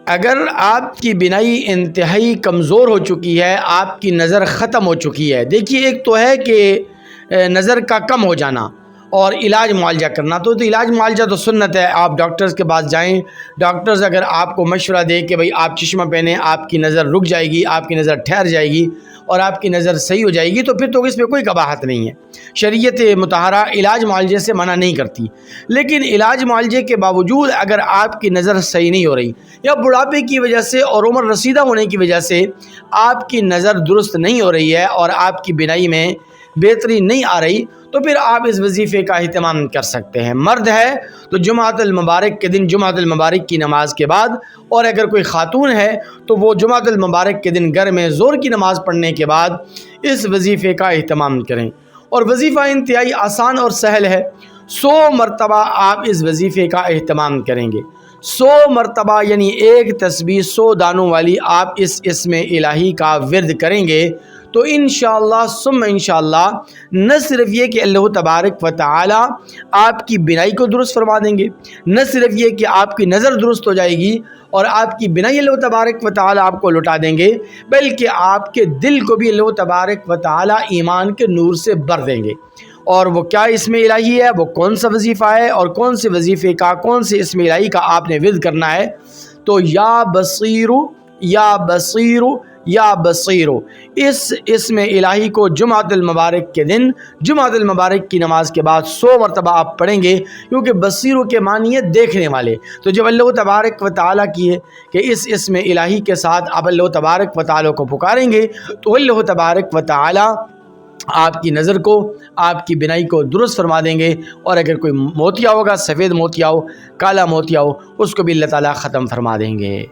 اگر آپ کی بینائی انتہائی کمزور ہو چکی ہے، آپ کی نظر ختم ہو چکی ہے، دیکھیے ایک تو ہے کہ نظر کا کم ہو جانا اور علاج معالجہ کرنا، تو علاج معالجہ تو سنت ہے، آپ ڈاکٹرز کے پاس جائیں، ڈاکٹرز اگر آپ کو مشورہ دے کہ بھئی آپ چشمہ پہنیں، آپ کی نظر رک جائے گی، آپ کی نظر ٹھہر جائے گی اور آپ کی نظر صحیح ہو جائے گی، تو پھر تو اس میں کوئی قباحت نہیں ہے۔ شریعت مطہرہ علاج معالجے سے منع نہیں کرتی، لیکن علاج معالجے کے باوجود اگر آپ کی نظر صحیح نہیں ہو رہی یا بڑھاپے کی وجہ سے اور عمر رسیدہ ہونے کی وجہ سے آپ کی نظر درست نہیں ہو رہی ہے اور آپ کی بینائی میں بہتری نہیں آ رہی، تو پھر آپ اس وظیفے کا اہتمام کر سکتے ہیں۔ مرد ہے تو جمعۃ المبارک کے دن جمعۃ المبارک کی نماز کے بعد، اور اگر کوئی خاتون ہے تو وہ جمعۃ المبارک کے دن گھر میں ظہر کی نماز پڑھنے کے بعد اس وظیفے کا اہتمام کریں۔ اور وظیفہ انتہائی آسان اور سہل ہے، 100 مرتبہ آپ اس وظیفے کا اہتمام کریں گے۔ 100 مرتبہ یعنی ایک تسبیح 100 دانوں والی آپ اس اسم الہی کا ورد کریں گے تو انشاءاللہ ثم انشاءاللہ نہ صرف یہ کہ اللہ تبارک و تعالی آپ کی بینائی کو درست فرما دیں گے، نہ صرف یہ کہ آپ کی نظر درست ہو جائے گی اور آپ کی بینائی اللہ تبارک و تعالی آپ کو لوٹا دیں گے، بلکہ آپ کے دل کو بھی اللہ تبارک و تعالی ایمان کے نور سے بھر دیں گے۔ اور وہ کیا اسم الہی ہے، وہ کون سا وظیفہ ہے اور کون سے وظیفے کا، کون سے اسم الہی کا آپ نے ورد کرنا ہے، تو یا بصیرو یا بصیرو یا بصیرو، اس اسم الہی کو جمعۃ المبارک کے دن جمعۃ المبارک کی نماز کے بعد 100 مرتبہ آپ پڑھیں گے، کیونکہ بصیرو کے معنی ہے دیکھنے والے۔ تو جب اللہ تبارک و تعالیٰ کی ہے کہ اس اسم الہی کے ساتھ آپ اللہ تبارک و تعالیٰ کو پکاریں گے تو اللہ تبارک و تعالیٰ آپ کی نظر کو، آپ کی بینائی کو درست فرما دیں گے، اور اگر کوئی موتیا ہوگا، سفید موتیا ہو، کالا موتیا ہو، اس کو بھی اللہ تعالیٰ ختم فرما دیں گے۔